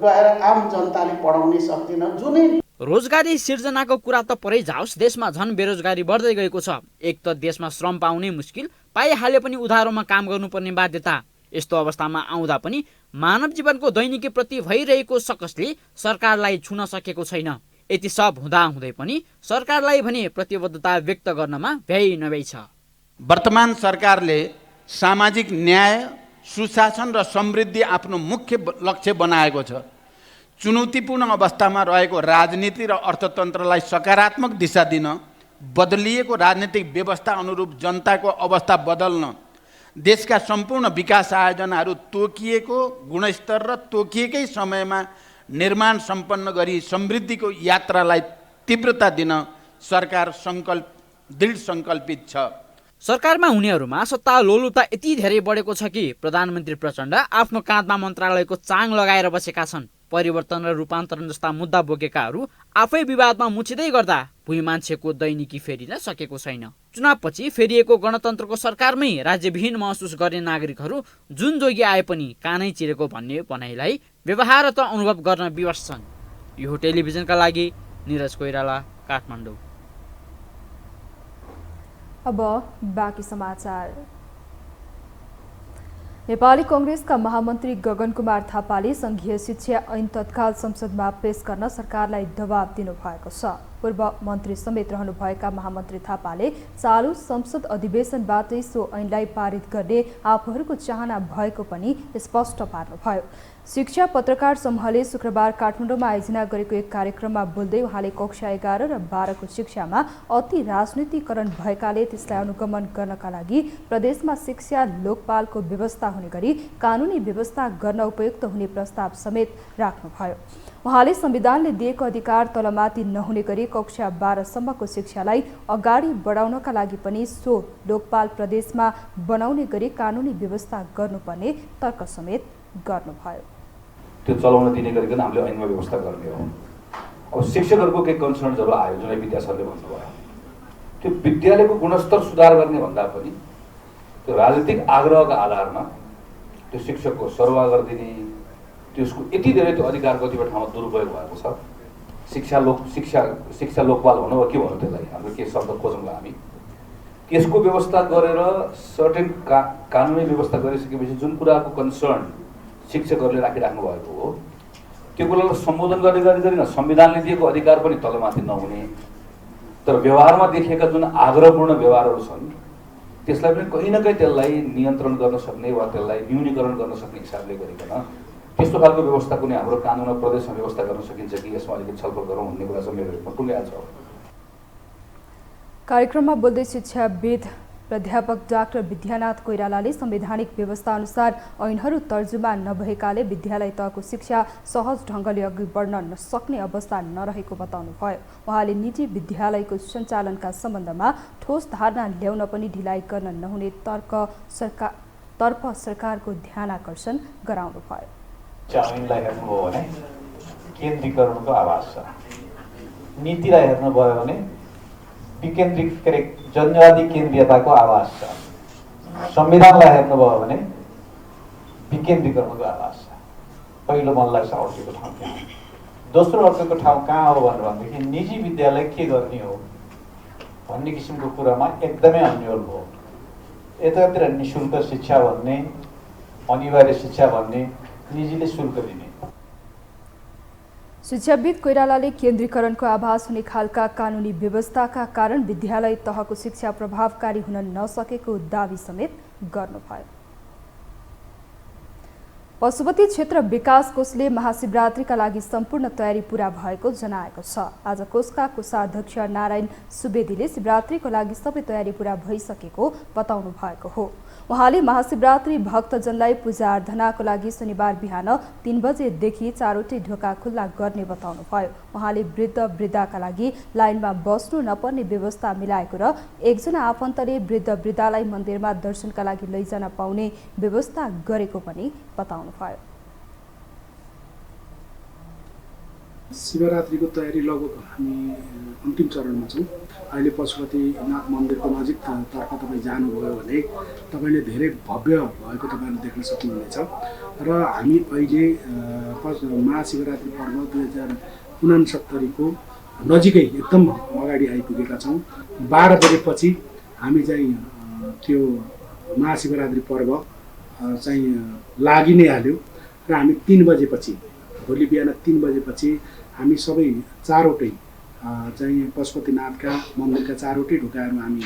गएर आम जनताले पढाउनै सक्दैन। जुनै रोजगारी सिर्जनाको कुरा त परै जाओस्, देशमा झन् बेरोजगारी बढ्दै गएको छ। एक त देशमा श्रम पाउनै मुस्किल, पाइहाले पनि उधारोमा काम गर्नुपर्ने बाध्यता। यस्तो अवस्थामा आउँदा पनि मानव जीवनको दैनिकी प्रति भइरहेको सकसले सरकारलाई छुन सकेको छैन। यति सब हुँदाहुँदै पनि सरकारलाई भने प्रतिबद्धता व्यक्त गर्नमा भ्याइ नभ्याइ छ। वर्तमान सरकारले सामाजिक न्याय, सुशासन र समृद्धि आफ्नो मुख्य लक्ष्य बनाएको छ। चुनौतीपूर्ण अवस्थामा रहेको राजनीति र अर्थतन्त्रलाई सकारात्मक दिशा दिन, बदलिएको राजनीतिक व्यवस्था अनुरूप जनताको अवस्था बदल्न, देशका सम्पूर्ण विकास आयोजनाहरू तोकिएको गुणस्तर र तोकिएकै समयमा निर्माण सम्पन्न गरी समृद्धिको यात्रालाई तीव्रता दिन सरकार सङ्कल्प दृढ सङ्कल्पित छ। सरकारमा हुनेहरूमा सत्ता लोलुपता यति धेरै बढेको छ कि प्रधानमन्त्री प्रचण्ड आफ्नो काँधमा मन्त्रालयको चाङ लगाएर बसेका छन्। परिवर्तन र रूपान्तरण जस्ता मुद्दा बोकेकाहरू आफै विवादमा मुछिँदै गर्दा भुइँ मान्छेको दैनिकी फेरिन सकेको छैन। चुनावपछि फेरिएको गणतन्त्रको सरकारमै राज्यविहीन महसुस गर्ने नागरिकहरू जुन जोगी आए पनि कानै चिरेको भन्ने भनाइलाई व्यवहार त अनुभव गर्न विवश छन्। यो टेलिभिजनका लागि निरज कोइराला, काठमाडौँ। अब बाँकी समाचार। नेपाली कांग्रेसका महामन्त्री गगन कुमार थापाले संघीय शिक्षा ऐन तत्काल संसदमा पेश गर्न सरकारलाई दबाब दिनुभएको छ। पूर्व मन्त्री समेत रहनुभएका महामन्त्री थापाले चालु संसद अधिवेशनबाटै सो ऐनलाई पारित गर्ने आफूहरूको चाहना भएको पनि स्पष्ट पार्नुभयो। शिक्षा पत्रकार समूहले शुक्रबार काठमाडौँमा आयोजना गरेको एक कार्यक्रममा बोल्दै उहाँले कक्षा 11 र 12 को शिक्षामा अति राजनीतिकरण भएकाले त्यसलाई अनुगमन गर्नका लागि प्रदेशमा शिक्षा लोकपालको व्यवस्था हुने गरी कानुनी व्यवस्था गर्न उपयुक्त हुने प्रस्ताव समेत राख्नुभयो। उहाँले संविधानले दिएको अधिकार तलमाथि नहुने गरी कक्षा 12 सम्मको शिक्षालाई अगाडि बढाउनका लागि पनि सो लोकपाल प्रदेशमा बनाउने गरी कानुनी व्यवस्था गर्नुपर्ने तर्क समेत गर्नुभयो। त्यो चलाउन दिने गरिकन हामीले ऐनमा व्यवस्था गर्ने हो। अब शिक्षकहरूको केही कन्सर्न जब आयो, जुन विद्या सरले भन्नुभयो, त्यो विद्यालयको गुणस्तर सुधार गर्ने भन्दा पनि त्यो राजनीतिक आग्रहका आधारमा त्यो शिक्षकको सरुवा गरिदिने, त्यसको यति धेरै त्यो अधिकार कतिपय ठाउँमा दुरुपयोग भएको छ। शिक्षा लोकपाल भनौँ वा के भनौँ त्यसलाई, हाम्रो के शब्द खोजौँला हामी, त्यसको व्यवस्था गरेर सर्टेन कानुनी व्यवस्था गरिसकेपछि जुन कुराको कन्सर्न शिक्षकहरूले राखिराख्नु भएको हो त्यो कुरालाई सम्बोधन गर्ने गरिकन संविधानले दिएको अधिकार पनि तलमाथि नहुने, तर व्यवहारमा देखिएका जुन आग्रहपूर्ण व्यवहारहरू छन् त्यसलाई पनि कहीँ न कहीँ त्यसलाई नियन्त्रण गर्न सक्ने वा त्यसलाई न्यूनीकरण गर्न सक्ने हिसाबले गरिकन त्यस्तो खालको व्यवस्था कुनै हाम्रो कानुन र प्रदेशमा व्यवस्था गर्न सकिन्छ कि यसमा अलिकति छलफल गरौँ भन्ने कुरा चाहिँ मेरो टुङ्गाएको छ। कार्यक्रममा बोल्दै शिक्षाविद प्राध्यापक डाक्टर विद्यानाथ कोइरालाले संवैधानिक व्यवस्था अनुसार ऐनहरू तर्जुमा नभएकाले विद्यालय तहको शिक्षा सहज ढङ्गले अघि बढ्न नसक्ने अवस्था नरहेको बताउनुभयो। उहाँले निजी विद्यालयको सञ्चालनका सम्बन्धमा ठोस धारणा ल्याउन पनि ढिलाइ गर्न नहुने तर्फ सरकारको ध्यान आकर्षण गराउनुभयो। ऐनलाई हेर्नुभयो भने केन्द्रीकरणको आभास छ, नीतिलाई हेर्नुभयो भने जनवादी केन्द्रीयताको आभास छ, संविधानलाई हेर्नुभयो भने विकेन्द्रीकरणको आभास छ। पहिलो मनलाई अड्केको ठाउँ कहाँ, दोस्रो अड्केको ठाउँ कहाँ हो भनेदेखि निजी विद्यालय के गर्ने हो भन्ने किसिमको कुरामा एकदमै अन्यल भयो। यतातिर निःशुल्क शिक्षा भन्ने, अनिवार्य शिक्षा भन्ने, निजीले शुल्क दिने। शिक्षाविद कोइरालाले केन्द्रीकरणको आभास हुने खालका कानुनी व्यवस्थाका कारण विद्यालय तहको शिक्षा प्रभावकारी हुन नसकेको दावी समेत गर्नुभयो। पशुपति क्षेत्र विकास कोषले महाशिवरात्रिका लागि सम्पूर्ण तयारी पूरा भएको जनाएको छ। आज कोषका कोषाध्यक्ष नारायण सुवेदीले शिवरात्रिको लागि सबै तयारी पूरा भइसकेको बताउनु भएको हो। उहाँले महाशिवरात्रि भक्तजनलाई पूजा आराधनाको लागि शनिबार बिहान 3 बजेदेखि चारवटै ढोका खुल्ला गर्ने बताउनुभयो। उहाँले वृद्ध वृद्धाका लागि लाइनमा बस्नु नपर्ने व्यवस्था मिलाएको र एकजना आफन्तले वृद्ध वृद्धालाई मन्दिरमा दर्शनका लागि लैजान पाउने व्यवस्था गरेको पनि बताउनुभयो। शिवरात्रिको तयारी लगभग हामी अन्तिम चरणमा छौँ। अहिले पशुपतिनाथ मन्दिरको नजिक तर्फ तपाईँ जानुभयो भने तपाईँले धेरै भव्य भएको तपाईँले देख्न सक्नुहुनेछ र हामी अहिले महाशिवरात्रि पर्व 2069 को नजिकै एकदम अगाडि आइपुगेका छौँ। 12 बजेपछि हामी चाहिँ त्यो महाशिवरात्रि पर्व चाहिँ लागि नै हाल्यो र हामी 3 बजेपछि, भोलि बिहान 3 बजेपछि हामी सबै चारवटै चाहिँ पशुपतिनाथका मन्दिरका चारवटै ढोकाहरू हामी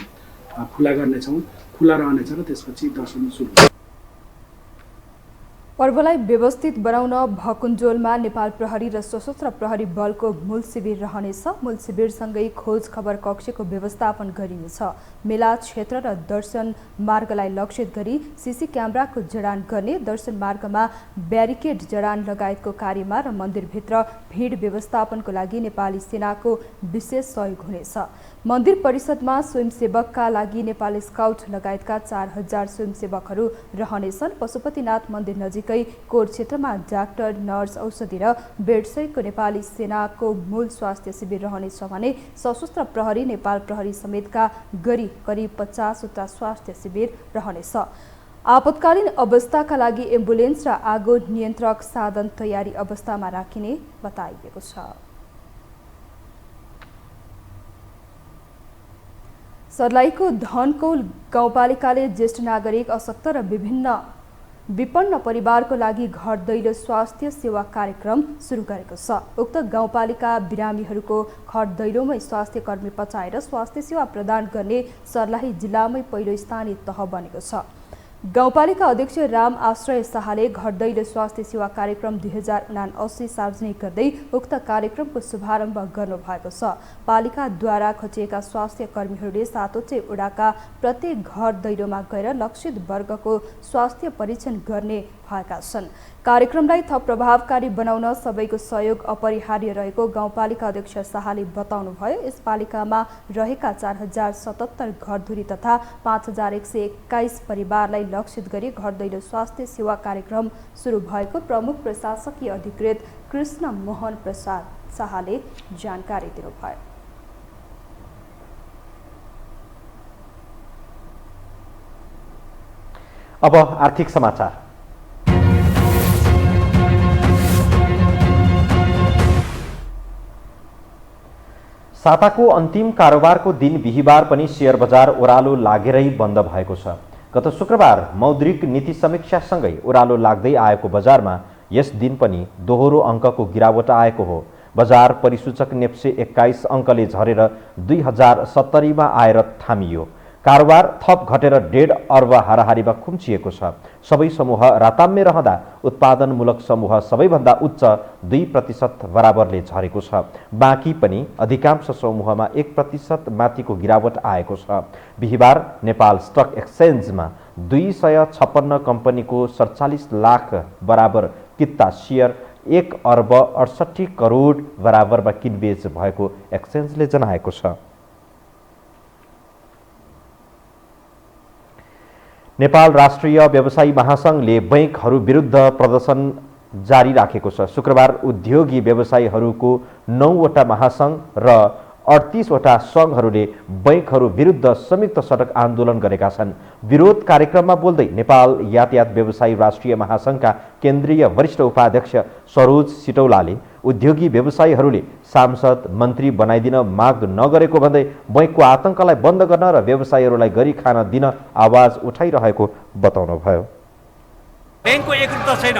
खुला गर्नेछौँ, खुला रहनेछ र त्यसपछि दर्शन सुरु हुन्छ। पर्वलाई व्यवस्थित बनाउन भकुन्डोलमा नेपाल प्रहरी र सशस्त्र प्रहरी बलको मूल शिविर रहनेछ। मूल शिविरसँगै खोज खबर कक्षको व्यवस्थापन गरिनेछ। मेला क्षेत्र र दर्शन मार्गलाई लक्षित गरी सीसी क्यामेराको जडान गर्ने, दर्शन मार्गमा ब्यारिकेड जडान लगायतको कार्यमा र मन्दिरभित्र भिड व्यवस्थापनको लागि नेपाली सेनाको विशेष सहयोग हुनेछ। मन्दिर परिषदमा स्वयंसेवकका लागि नेपाली स्काउट लगायतका 4000 स्वयंसेवकहरू रहनेछन्। पशुपतिनाथ मन्दिर नजिकै कोट क्षेत्रमा डाक्टर, नर्स, औषधि र बेडसहितको नेपाली सेनाको मूल स्वास्थ्य शिविर रहनेछ भने सशस्त्र प्रहरी, नेपाल प्रहरी समेतका गरी करिब 50 वटा स्वास्थ्य शिविर रहनेछ। आपतकालीन अवस्थाका लागि एम्बुलेन्स र आगो नियन्त्रक साधन तयारी अवस्थामा राखिने बताइएको छ। सर्लाहीको धनकौल गाउँपालिकाले ज्येष्ठ नागरिक, अशक्त र विपन्न परिवारको लागि घर दैलो स्वास्थ्य सेवा कार्यक्रम सुरु गरेको छ। उक्त गाउँपालिका बिरामीहरूको घर दैलोमै स्वास्थ्य कर्मी पचाएर स्वास्थ्य सेवा प्रदान गर्ने सर्लाही जिल्लामै पहिलो स्थानीय तह बनेको छ। गाउँपालिका अध्यक्ष राम आश्रय शाहले घर दैलो स्वास्थ्य सेवा कार्यक्रम 2079 सार्वजनिक गर्दै उक्त कार्यक्रमको शुभारम्भ गर्नुभएको छ। पालिकाद्वारा खटिएका स्वास्थ्य कर्मीहरूले सातवटै वडाका प्रत्येक घर दैलोमा गएर लक्षित वर्गको स्वास्थ्य परीक्षण गर्ने भएका छन्। कार्यक्रमलाई थप प्रभावकारी बनाउन सबैको सहयोग अपरिहार्य रहेको गाउँपालिका अध्यक्ष शाहले बताउनुभयो। यस पालिकामा रहेका 4077 घरधुरी तथा 5121 परिवारलाई लक्षित गरी घर दैलो स्वास्थ्य सेवा कार्यक्रम सुरु भएको प्रमुख प्रशासकीय अधिकृत कृष्ण मोहन प्रसाद शाहले जानकारी दिनुभयो। अब आर्थिक समाचार। साताको अन्तिम कारोबारको दिन बिहिबार पनि शेयर बजार ओह्रालो लागेरै बन्द भएको छ। गत शुक्रबार मौद्रिक नीति समीक्षासँगै ओह्रालो लाग्दै आएको बजारमा यस दिन पनि दोहोरो अङ्कको गिरावट आएको हो। बजार परिसूचक नेप्से 21 अङ्कले झरेर 2070 मा आएर थामियो। कारोबार थप घटेर 1.5 अर्ब हाराहारीमा खुम्चिएको छ। सबै समूह राताम्य रहँदा उत्पादनमूलक समूह सबैभन्दा उच्च 2% बराबरले झरेको छ। बाँकी पनि अधिकांश समूहमा 1% माथिको गिरावट आएको छ। बिहिबार नेपाल स्टक एक्सचेन्जमा 256 कम्पनीको 47 लाख बराबर किता सेयर 1 अर्ब 68 करोड बराबरमा किनबेच भएको एक्सचेन्जले जनाएको छ। नेपाल राष्ट्रिय व्यवसायी महासंघले बैंकहरू विरुद्ध प्रदर्शन जारी राखेको छ। शुक्रबार उद्योगी व्यवसायीहरूको 9 वटा महासंघ र 38 वटा संघहरूले बैंकहरू विरुद्ध संयुक्त सडक आन्दोलन गरेका छन्। विरोध कार्यक्रममा बोल्दै नेपाल यातायात व्यवसायी राष्ट्रिय महासंघका केन्द्रीय वरिष्ठ उपाध्यक्ष सरोज सिटौलाले उद्योगी व्यवसायीहरूले सांसद मन्त्री बनाइदिन माग नगरेको भन्दै बैंकको आतंकलाई बन्द गर्न र व्यवसायीहरूलाई गरी खान दिन आवाज उठाइरहेको बताउनुभयो। बैंकको एकरूपता छैन,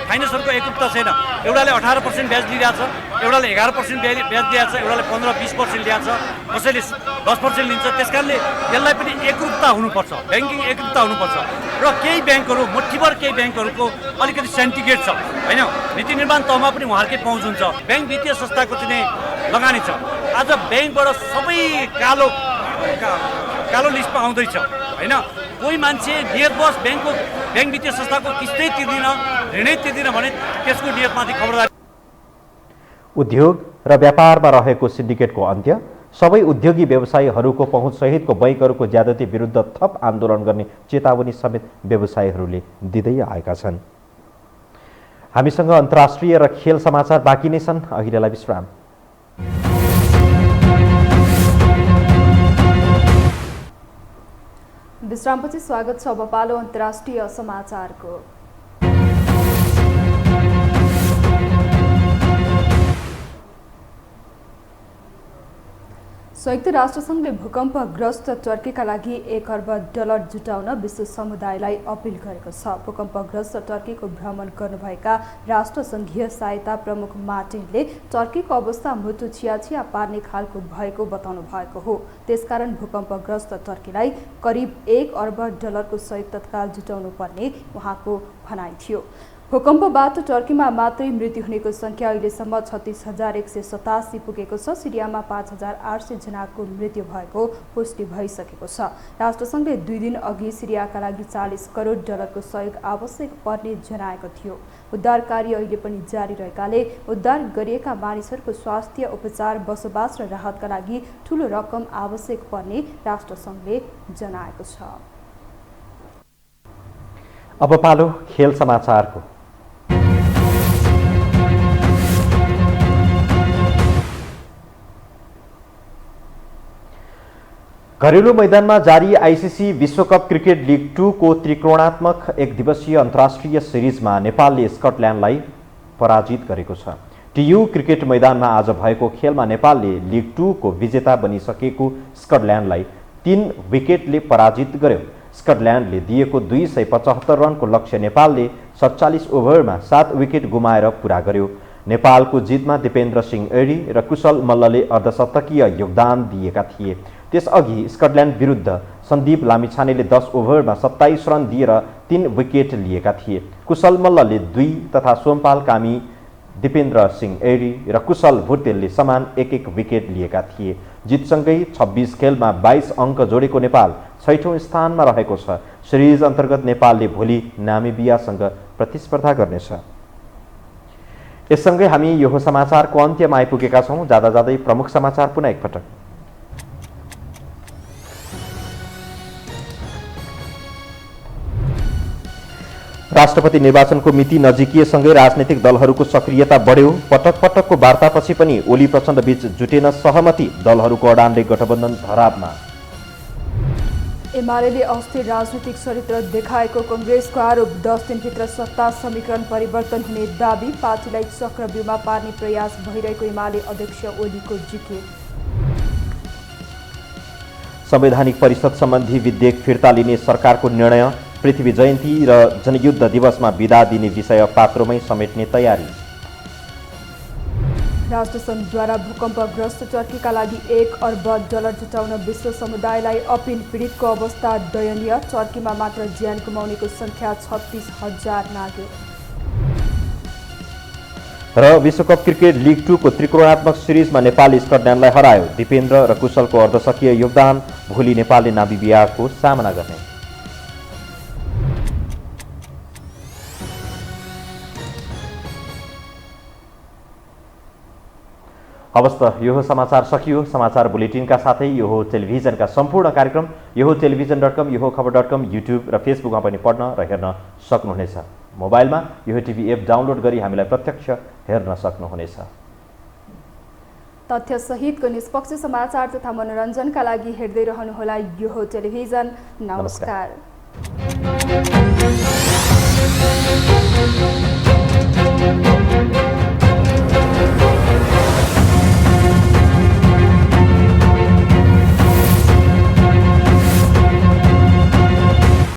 फाइनेन्सरको एकरूपता छैन। एउटाले 18% ब्याज दिइरहेछ, एउटाले 11% ब्याज दिएको छ, एउटाले 15-20% ल्याएको छ, कसैले 10% लिन्छ। त्यसकारणले यसलाई पनि एकरूपता हुनुपर्छ, ब्याङ्किङ एकरूपता हुनुपर्छ। र केही ब्याङ्कहरू मुठ्ठीभर केही ब्याङ्कहरूको अलिकति सेन्टिकेट छ होइन, नीति निर्माण तहमा पनि उहाँहरूकै पहुँच हुन्छ। ब्याङ्क वित्तीय संस्थाको चाहिँ लगानी छ। आज ब्याङ्कबाट सबै कालो लिस्टमा आउँदैछ होइन। कोही मान्छे नियतवश ब्याङ्क वित्तीय संस्थाको किस्तै तिर्दिन, ऋणै तिर्दिन भने त्यसको नियतमाथि खबरदारी। उद्योग र व्यापारमा रहेको सिन्डिकेटको अन्त्य, सबै उद्योगी व्यवसायीहरूको पहुँच सहितको बैंकहरूको ज्यादती विरुद्ध थप आन्दोलन गर्ने चेतावनी समेत व्यवसायीहरूले दिँदै आएका छन्। हामीसँग अन्तर्राष्ट्रिय र खेल समाचार बाँकी नै छन्। अहिलेलाई विश्राम। विश्रामपछि स्वागत छ। अब पालो अन्तर्राष्ट्रिय समाचारको। संयुक्त राष्ट्रसङ्घले भूकम्पग्रस्त टर्कीका लागि $1 अर्ब जुटाउन विश्व समुदायलाई अपिल गरेको छ। भूकम्पग्रस्त टर्कीको भ्रमण गर्नुभएका राष्ट्रसङ्घीय सहायता प्रमुख मार्टिनले टर्कीको अवस्था मृत्यु छियाछिया पार्ने खालको भएको बताउनु भएको हो। त्यसकारण भूकम्पग्रस्त टर्कीलाई करिब $1 अर्ब को सहयोग तत्काल जुटाउनु पर्ने उहाँको भनाइ थियो। भूकम्पबाट टर्कीमा मात्रै मृत्यु हुनेको संख्या अहिलेसम्म 36,187 पुगेको छ। सिरियामा 5,800 जनाको मृत्यु भएको पुष्टि भइसकेको छ। राष्ट्रसङ्घले 2 दिन अघि सिरियाका लागि $40 करोड सहयोग आवश्यक पर्ने जनाएको थियो। उद्धार कार्य अहिले पनि जारी रहेकाले उद्धार गरिएका मानिसहरूको स्वास्थ्य उपचार, बसोबास र राहतका लागि ठूलो रकम आवश्यक पर्ने राष्ट्रसङ्घले जनाएको छ। अब पालो खेल समाचारको। घरेलु मैदानमा जारी आइसिसी विश्वकप क्रिकेट लिग 2 को त्रिकोणात्मक एक दिवसीय अन्तर्राष्ट्रिय सिरिजमा नेपालले स्कटल्यान्डलाई पराजित गरेको छ। टियु क्रिकेट मैदानमा आज भएको खेलमा नेपालले लिग 2 को विजेता बनिसकेको स्कटल्यान्डलाई 3 विकेटले पराजित गर्यो। स्कटल्यान्डले दिएको 275 रनको लक्ष्य नेपालले 47 ओभरमा 7 विकेट गुमाएर पूरा गर्यो। नेपालको जितमा दिपेन्द्र सिंह ऐडी र कुशल मल्लले अर्धशतकीय योगदान दिएका थिए। त्यसअघि स्कटल्यान्ड विरुद्ध सन्दीप लामिछानेले 10 ओभरमा 27 रन दिएर 3 विकेट लिएका थिए। कुशल मल्लले 2 तथा सोमपाल कामी, दिपेन्द्र सिंह ऐडी र कुशल भुर्तेलले समान 1-1 विकेट लिएका थिए। जितसँगै 26 खेलमा 22 अङ्क जोडेको नेपाल 6औं स्थानमा रहेको छ। सिरिज अन्तर्गत नेपालले भोलि नामिबियासँग प्रतिस्पर्धा गर्नेछ। यससँगै हामी यो समाचारको अन्त्यमा आइपुगेका छौँ। जाँदा जाँदै प्रमुख समाचार पुनः एकपटक। राष्ट्रपति निर्वाचनको मिति नजिकिएसँगै राजनीतिक दलहरूको सक्रियता बढ्यो। पटक पटकको वार्तापछि पनि ओली प्रचण्ड बीच जुटेन सहमति। दलहरूको अडानले गठबन्धन धरापमा। एमाले अस्थिर राजनीतिक चरित्र देखाएको कांग्रेसको आरोप। 10 दिनभित्र सत्ता समीकरण परिवर्तन हुने दाबी। पार्टीलाई चक्रव्यूहमा पार्ने प्रयास भइरहेको एमाले अध्यक्ष ओलीको जिकिर। संवैधानिक परिषद सम्बन्धी विधेयक फिर्ता लिने सरकारको निर्णय। पृथ्वी जयन्ती र जनयुद्ध दिवसमा बिदा दिने विषय पात्रोमै समेट्ने तयारी। राष्ट्रसङ्घद्वारा भूकम्पग्रस्त टर्कीका लागि $1 अर्ब जुटाउन विश्व समुदायलाई अपिल। पीडितको अवस्था दयनीय। टर्कीमा मात्र ज्यान गुमाउनेको संख्या 36,000 नाग्यो। र विश्वकप क्रिकेट लिग 2 को त्रिकोणात्मक सिरिजमा नेपालले स्कटल्यान्डलाई हरायो। दिपेन्द्र र कुशलको अर्धशकीय योगदान। भोलि नेपालले नामिबियाको सामना गर्ने। हवस् त यो समाचार सकियो। समाचार बुलेटिनका साथै यो टेलिभिजनका सम्पूर्ण कार्यक्रम यो टेलिभिजन.com, यो खबर.com, युट्युब र फेसबुकमा पनि पढ्न र हेर्न सक्नुहुनेछ। मोबाइलमा यो टिभी एप डाउनलोड गरी हामीलाई प्रत्यक्ष हेर्न सक्नुहुनेछ। तथ्य सहितको निष्पक्ष समाचार तथा मनोरञ्जनका लागि हेर्दै रहनुहोला यो टेलिभिजन। नमस्कार।